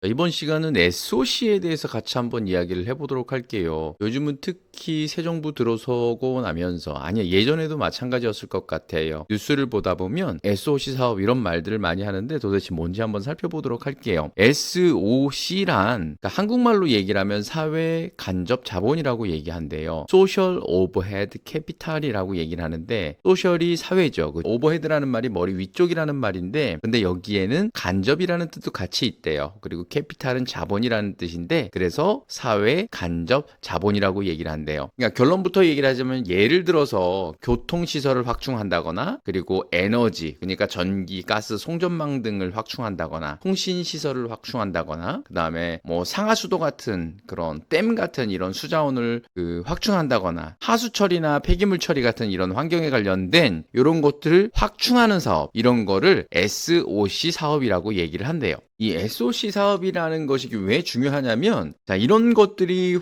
이번 시간은 SOC에 대해서 같이 한번 이야기를 해보도록 할게요. 요즘은 특히 새 정부 들어서고 나면서, 아니야, 예전에도 마찬가지였을 것 같아요. 뉴스를 보다 보면 SOC 사업 이런 말들을 많이 하는데 도대체 뭔지 한번 살펴보도록 할게요. SOC란, 그러니까 한국말로 얘기를 하면 사회 간접 자본이라고 얘기한대요. Social Overhead Capital이라고 얘기를 하는데, 소셜이 사회죠. 그 오버헤드라는 말이 머리 위쪽이라는 말인데, 근데 여기에는 간접이라는 뜻도 같이 있대요. 그리고 캐피탈은 자본이라는 뜻인데, 그래서 사회 간접 자본이라고 얘기를 한대요. 그러니까 결론부터 얘기를 하자면, 예를 들어서 교통시설을 확충한다거나, 그리고 에너지, 그러니까 전기, 가스, 송전망 등을 확충한다거나, 통신시설을 확충한다거나, 그 다음에 뭐 상하수도 같은 그런 댐 같은 이런 수자원을 확충한다거나, 하수처리나 폐기물 처리 같은 이런 환경에 관련된 이런 것들을 확충하는 사업, 이런 거를 SOC 사업이라고 얘기를 한대요. 이 SOC 사업이라는 것이 왜 중요하냐면, 자, 이런 것들이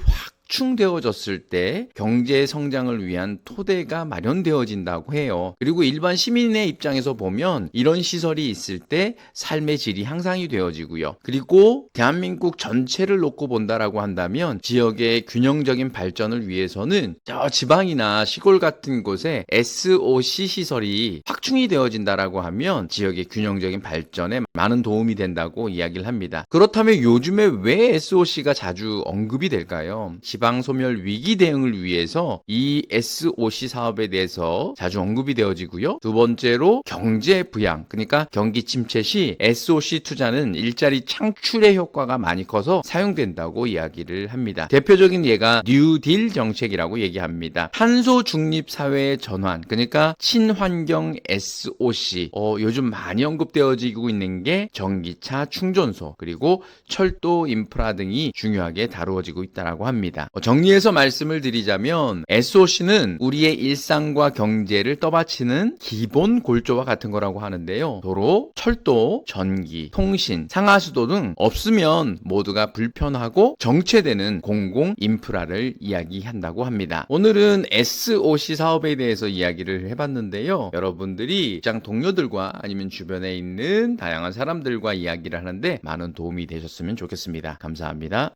확충되어졌을 때 경제 성장을 위한 토대가 마련되어진다고 해요. 그리고 일반 시민의 입장에서 보면 이런 시설이 있을 때 삶의 질이 향상이 되어지고요. 그리고 대한민국 전체를 놓고 본다라고 한다면 지역의 균형적인 발전을 위해서는 저 지방이나 시골 같은 곳에 SOC 시설이 확충이 되어진다라고 하면 지역의 균형적인 발전에 많은 도움이 된다고 이야기를 합니다. 그렇다면 요즘에 왜 SOC가 자주 언급이 될까요? 지방소멸 위기 대응을 위해서 이 SOC 사업에 대해서 자주 언급이 되어지고요. 두 번째로 경제 부양, 그러니까 경기 침체 시 SOC 투자는 일자리 창출의 효과가 많이 커서 사용된다고 이야기를 합니다. 대표적인 예가 뉴딜 정책이라고 얘기합니다. 탄소 중립 사회의 전환, 그러니까 친환경 SOC. 요즘 많이 언급되어지고 있는 게 전기차 충전소, 그리고 철도 인프라 등이 중요하게 다루어지고 있다고 합니다. 정리해서 말씀을 드리자면 SOC는 우리의 일상과 경제를 떠받치는 기본 골조와 같은 거라고 하는데요. 도로, 철도, 전기, 통신, 상하수도 등 없으면 모두가 불편하고 정체되는 공공 인프라를 이야기한다고 합니다. 오늘은 SOC 사업에 대해서 이야기를 해봤는데요. 여러분들이 직장 동료들과 아니면 주변에 있는 다양한 사람들과 이야기를 하는데 많은 도움이 되셨으면 좋겠습니다. 감사합니다.